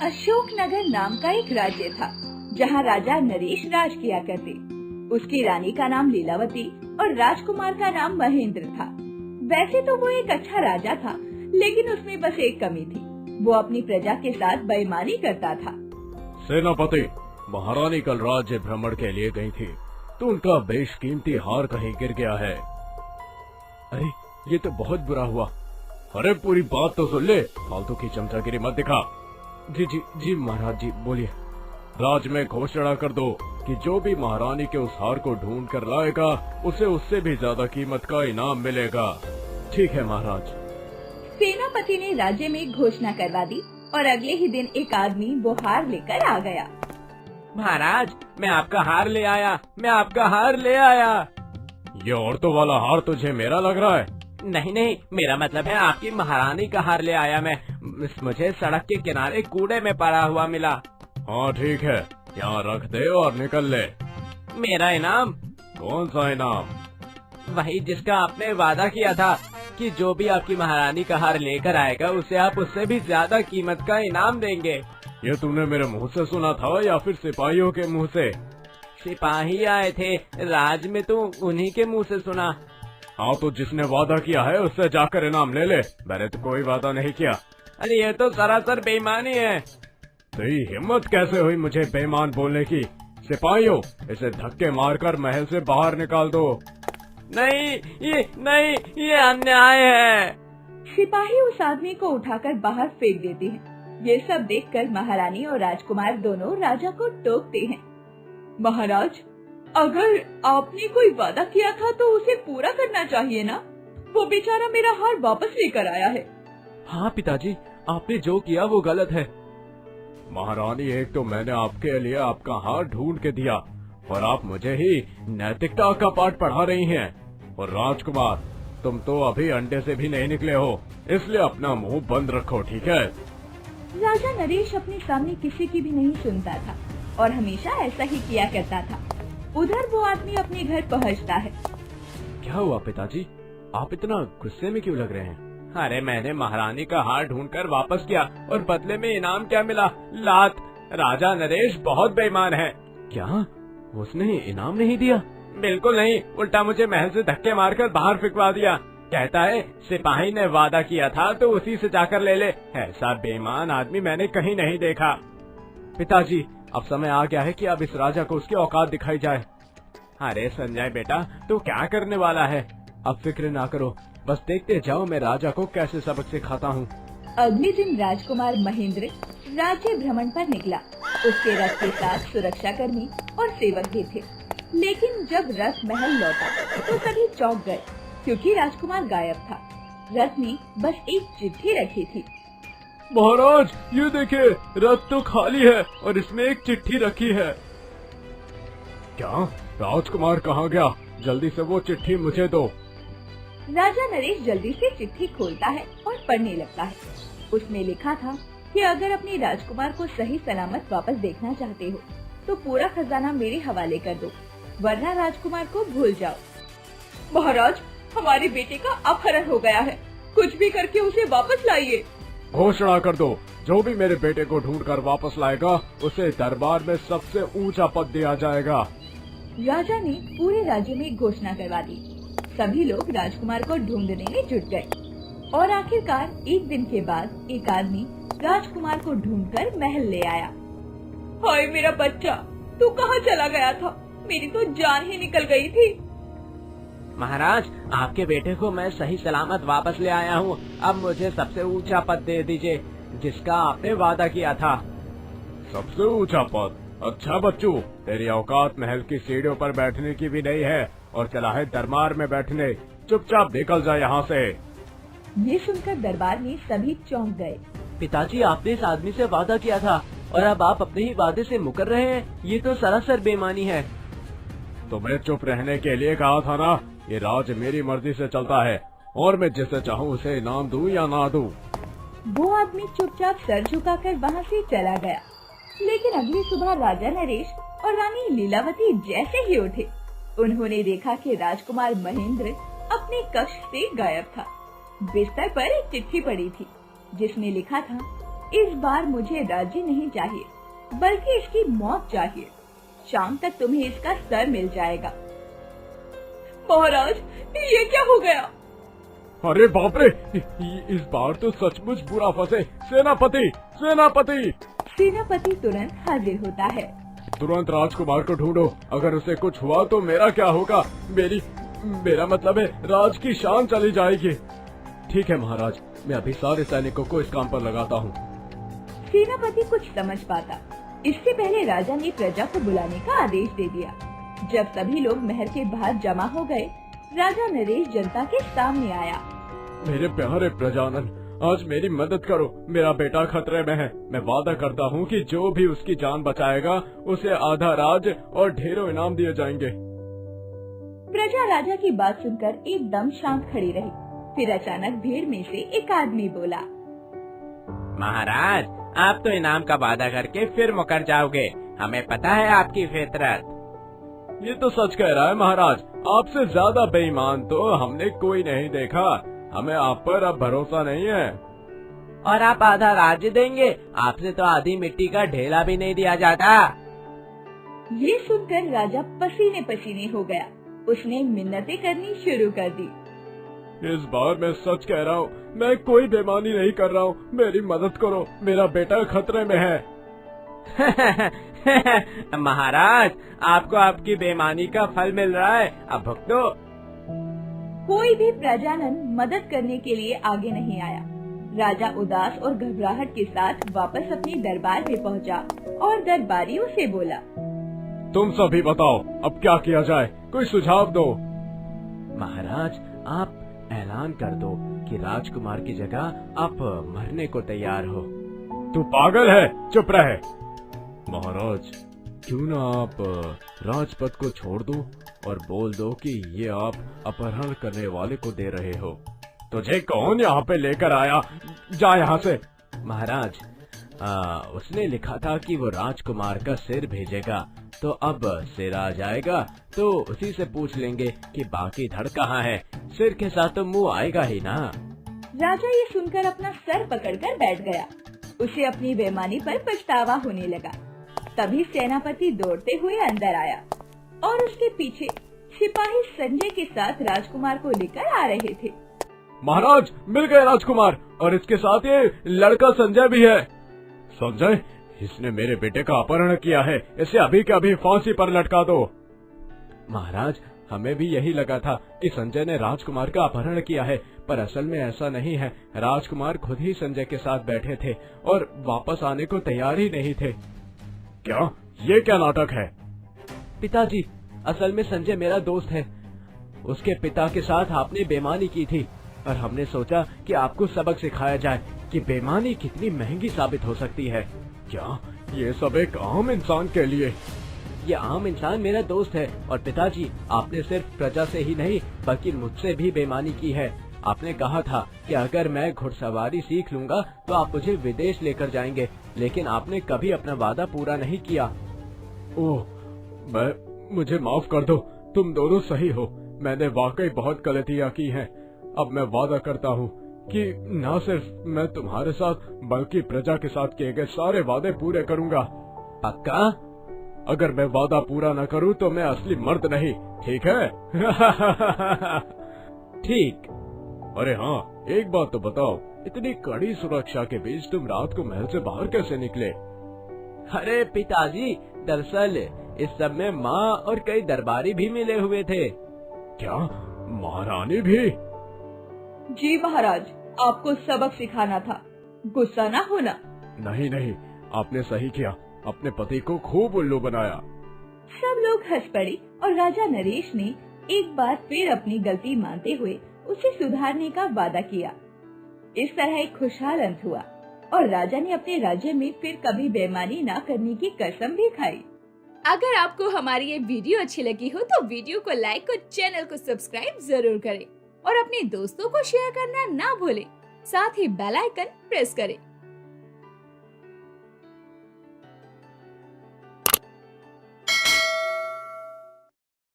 अशोकनगर नाम का एक राज्य था जहाँ राजा नरेश राज किया करते। उसकी रानी का नाम लीलावती और राजकुमार का नाम महेंद्र था। वैसे तो वो एक अच्छा राजा था, लेकिन उसमें बस एक कमी थी, वो अपनी प्रजा के साथ बेईमानी करता था। सेनापति, महारानी कल राज्य भ्रमण के लिए गई थी, तो उनका बेशकीमती हार कहीं गिर गया है। अरे ये तो बहुत बुरा हुआ। अरे पूरी बात तो सुन ले, फालतू की चमचागिरी मत दिखा। जी जी जी महाराज जी, बोलिए। राज में घोषणा कर दो कि जो भी महारानी के उस हार को ढूंढ कर लाएगा उसे उससे भी ज्यादा कीमत का इनाम मिलेगा। ठीक है महाराज। सेनापति ने राज्य में घोषणा करवा दी और अगले ही दिन एक आदमी वो हार लेकर आ गया। महाराज, मैं आपका हार ले आया, मैं आपका हार ले आया। ये औरतों वाला हार तुझे मेरा लग रहा है? नहीं नहीं, मेरा मतलब है आपकी महारानी का हार ले आया मैं। मुझे सड़क के किनारे कूड़े में पड़ा हुआ मिला। हाँ ठीक है, यहाँ रख दे और निकल ले। मेरा इनाम? कौन सा इनाम? वही जिसका आपने वादा किया था कि जो भी आपकी महारानी का हार लेकर आएगा उसे आप उससे भी ज्यादा कीमत का इनाम देंगे। ये तूने मेरे मुंह से सुना था या फिर सिपाहियों के मुंह से? सिपाही आए थे राज में, तो उन्हीं के मुंह से सुना। हाँ तो जिसने वादा किया है उससे जाकर इनाम ले ले। मैंने तो कोई वादा नहीं किया। अरे ये तो सरासर बेईमानी है। तेरी हिम्मत कैसे हुई मुझे बेईमान बोलने की? सिपाहियों, इसे धक्के मारकर महल से बाहर निकाल दो। नहीं, ये अन्याय है। सिपाही उस आदमी को उठाकर बाहर फेंक देते हैं। ये सब देखकर महारानी और राजकुमार दोनों राजा को टोकते हैं। महाराज, अगर आपने कोई वादा किया था तो उसे पूरा करना चाहिए ना। वो बेचारा मेरा हार वापस लेकर आया है। हाँ पिताजी, आपने जो किया वो गलत है। महारानी, एक तो मैंने आपके लिए आपका हार ढूंढ के दिया और आप मुझे ही नैतिकता का पाठ पढ़ा रही हैं। और राजकुमार, तुम तो अभी अंडे से भी नहीं निकले हो, इसलिए अपना मुंह बंद रखो, ठीक है? राजा नरेश अपने सामने किसी की भी नहीं सुनता था और हमेशा ऐसा ही किया करता था। उधर वो आदमी अपने घर पहुंचता है। क्या हुआ पिताजी, आप इतना गुस्से में क्यों लग रहे हैं? अरे मैंने महारानी का हार ढूंढकर वापस किया और बदले में इनाम क्या मिला? लात। राजा नरेश बहुत बेईमान है। क्या उसने इनाम नहीं दिया? बिल्कुल नहीं, उल्टा मुझे महल से धक्के मारकर बाहर फिकवा दिया। कहता है सिपाही ने वादा किया था तो उसी से जाकर ले ले। ऐसा बेईमान आदमी मैंने कहीं नहीं देखा। पिताजी, अब समय आ गया है कि अब इस राजा को उसकी औकात दिखाई जाए। अरे संजय बेटा, तू क्या करने वाला है? अब फिक्र ना करो, बस देखते जाओ मैं राजा को कैसे सबक सिखाता हूँ। अगले दिन राजकुमार महेंद्र राज्य भ्रमण पर निकला। उसके रथ के साथ सुरक्षा कर्मी और सेवक भी थे। लेकिन जब रथ महल लौटा तो सभी चौंक गए, क्योंकि राजकुमार गायब था। रथ में बस एक चिट्ठी रखी थी। महाराज, ये देखिए, रथ तो खाली है और इसमें एक चिट्ठी रखी है। क्या? राजकुमार कहाँ गया? जल्दी से वो चिट्ठी मुझे दो। राजा नरेश जल्दी से चिट्ठी खोलता है और पढ़ने लगता है। उसमें लिखा था कि अगर अपने राजकुमार को सही सलामत वापस देखना चाहते हो तो पूरा खजाना मेरे हवाले कर दो, वरना राजकुमार को भूल जाओ। महाराज, हमारे बेटे का अपहरण हो गया है, कुछ भी करके उसे वापस लाइए। घोषणा कर दो, जो भी मेरे बेटे को ढूंढकर वापस लाएगा उसे दरबार में सबसे ऊंचा पद दिया जाएगा। राजा ने पूरे राज्य में घोषणा करवा दी। सभी लोग राजकुमार को ढूंढने में जुट गए और आखिरकार एक दिन के बाद एक आदमी राजकुमार को ढूंढकर महल ले आया। हाय मेरा बच्चा, तू कहाँ चला गया था? मेरी तो जान ही निकल गई थी। महाराज, आपके बेटे को मैं सही सलामत वापस ले आया हूँ। अब मुझे सबसे ऊंचा पद दे दीजिए जिसका आपने वादा किया था। सबसे ऊंचा पद? अच्छा बच्चू, तेरी औकात महल की सीढ़ियों पर बैठने की भी नहीं है और चला है दरबार में बैठने। चुपचाप निकल जा यहाँ से। ये सुनकर दरबार में सभी चौंक गए। पिताजी, आपने इस आदमी से वादा किया था और अब आप अपने ही वादे से मुकर रहे हैं। ये तो सरासर बेईमानी है। तुम्हें चुप रहने के लिए कहा था ना। ये राज मेरी मर्जी से चलता है और मैं जिसे चाहूँ उसे इनाम दूं या ना दूं। वो आदमी चुपचाप सर झुकाकर वहाँ से चला गया। लेकिन अगली सुबह राजा नरेश और रानी लीलावती जैसे ही उठे, उन्होंने देखा कि राजकुमार महेंद्र अपने कक्ष से गायब था। बिस्तर पर एक चिट्ठी पड़ी थी जिसमें लिखा था, इस बार मुझे राज्य नहीं चाहिए, बल्कि इसकी मौत चाहिए। शाम तक तुम्हें इसका सर मिल जाएगा। महाराज, ये क्या हो गया? अरे बाप रे, इस बार तो सचमुच बुरा फंसे। सेनापति, सेनापति! सेनापति तुरंत हाजिर होता है। तुरंत राजकुमार को ढूंढो। अगर उसे कुछ हुआ तो मेरा क्या होगा? मेरा मतलब है राज की शान चली जाएगी। ठीक है महाराज, मैं अभी सारे सैनिकों को इस काम पर लगाता हूँ। सेनापति कुछ समझ पाता, इससे पहले राजा ने प्रजा को बुलाने का आदेश दे दिया। जब सभी लोग महल के बाहर जमा हो गए, राजा नरेश जनता के सामने आया। मेरे प्यारे प्रजानन, आज मेरी मदद करो। मेरा बेटा खतरे में है। मैं वादा करता हूँ कि जो भी उसकी जान बचाएगा उसे आधा राज और ढेरों इनाम दिए जाएंगे। प्रजा राजा की बात सुनकर एकदम शांत खड़ी रही। फिर अचानक भीड़ में से एक आदमी बोला, महाराज, आप तो इनाम का वादा करके फिर मुकर जाओगे। हमें पता है आपकी फितरत। ये तो सच कह रहा है महाराज। आपसे ज्यादा बेईमान तो हमने कोई नहीं देखा। हमें आप पर अब भरोसा नहीं है। और आप आधा राज्य देंगे? आपसे तो आधी मिट्टी का ढेला भी नहीं दिया जाता। ये सुनकर राजा पसीने पसीने हो गया। उसने मिन्नतें करनी शुरू कर दी। इस बार मैं सच कह रहा हूँ, मैं कोई बेईमानी नहीं कर रहा हूँ। मेरी मदद करो, मेरा बेटा खतरे में है। महाराज, आपको आपकी बेईमानी का फल मिल रहा है। अब भुगतो। कोई भी प्रजानन मदद करने के लिए आगे नहीं आया। राजा उदास और घबराहट के साथ वापस अपने दरबार में पहुंचा और दरबारियों से बोला, तुम सभी बताओ, अब क्या किया जाए? कोई सुझाव दो। महाराज, आप ऐलान कर दो कि राजकुमार की जगह आप मरने को तैयार हो। तू पागल है, चुप रहे। महाराज, क्यों ना आप राजपद को छोड़ दो और बोल दो कि ये आप अपहरण करने वाले को दे रहे हो। तुझे कौन यहाँ पे लेकर आया? जा यहाँ से। महाराज, उसने लिखा था कि वो राजकुमार का सिर भेजेगा, तो अब सिर आ जाएगा तो उसी से पूछ लेंगे कि बाकी धड़ कहाँ है। सिर के साथ तो मुंह आएगा ही ना। राजा ये सुनकर अपना सर पकड़कर बैठ गया। उसे अपनी बेईमानी पर पछतावा होने लगा। तभी सेनापति दौड़ते हुए अंदर आया और उसके पीछे सिपाही संजय के साथ राजकुमार को लेकर आ रहे थे। महाराज, मिल गए राजकुमार, और इसके साथ ये लड़का संजय भी है। संजय, इसने मेरे बेटे का अपहरण किया है। इसे अभी के अभी फांसी पर लटका दो। महाराज, हमें भी यही लगा था कि संजय ने राजकुमार का अपहरण किया है, पर असल में ऐसा नहीं है। राजकुमार खुद ही संजय के साथ बैठे थे और वापस आने को तैयार ही नहीं थे। क्या? ये क्या नाटक है? पिताजी, असल में संजय मेरा दोस्त है। उसके पिता के साथ आपने बेईमानी की थी और हमने सोचा कि आपको सबक सिखाया जाए कि बेईमानी कितनी महंगी साबित हो सकती है। क्या ये सब एक आम इंसान के लिए? ये आम इंसान मेरा दोस्त है। और पिताजी, आपने सिर्फ प्रजा से ही नहीं बल्कि मुझसे भी बेईमानी की है। आपने कहा था कि अगर मैं घुड़सवारी सीख लूंगा तो आप मुझे विदेश लेकर जाएंगे, लेकिन आपने कभी अपना वादा पूरा नहीं किया। ओह, मुझे माफ कर दो। तुम दोनों सही हो। मैंने वाकई बहुत गलतियाँ की हैं। अब मैं वादा करता हूँ कि न सिर्फ मैं तुम्हारे साथ बल्कि प्रजा के साथ किए गए सारे वादे पूरे करूँगा। पक्का? अगर मैं वादा पूरा न करूँ तो मैं असली मर्द नहीं। ठीक है? ठीक। अरे हाँ, एक बात तो बताओ, इतनी कड़ी सुरक्षा के बीच तुम रात को महल से बाहर कैसे निकले? अरे पिताजी, दरअसल इस सब में माँ और कई दरबारी भी मिले हुए थे। क्या? महारानी भी? जी महाराज, आपको सबक सिखाना था, गुस्सा ना होना। नहीं नहीं, आपने सही किया। अपने पति को खूब उल्लू बनाया। सब लोग हंस पड़े और राजा नरेश ने एक बार फिर अपनी गलती मानते हुए उसे सुधारने का वादा किया। इस तरह एक खुशहाल अंत हुआ और राजा ने अपने राज्य में फिर कभी बेईमानी न करने की कसम भी खाई। अगर आपको हमारी ये वीडियो अच्छी लगी हो तो वीडियो को लाइक और चैनल को सब्सक्राइब जरूर करें और अपने दोस्तों को शेयर करना ना भूलें। साथ ही बेल आइकन प्रेस करें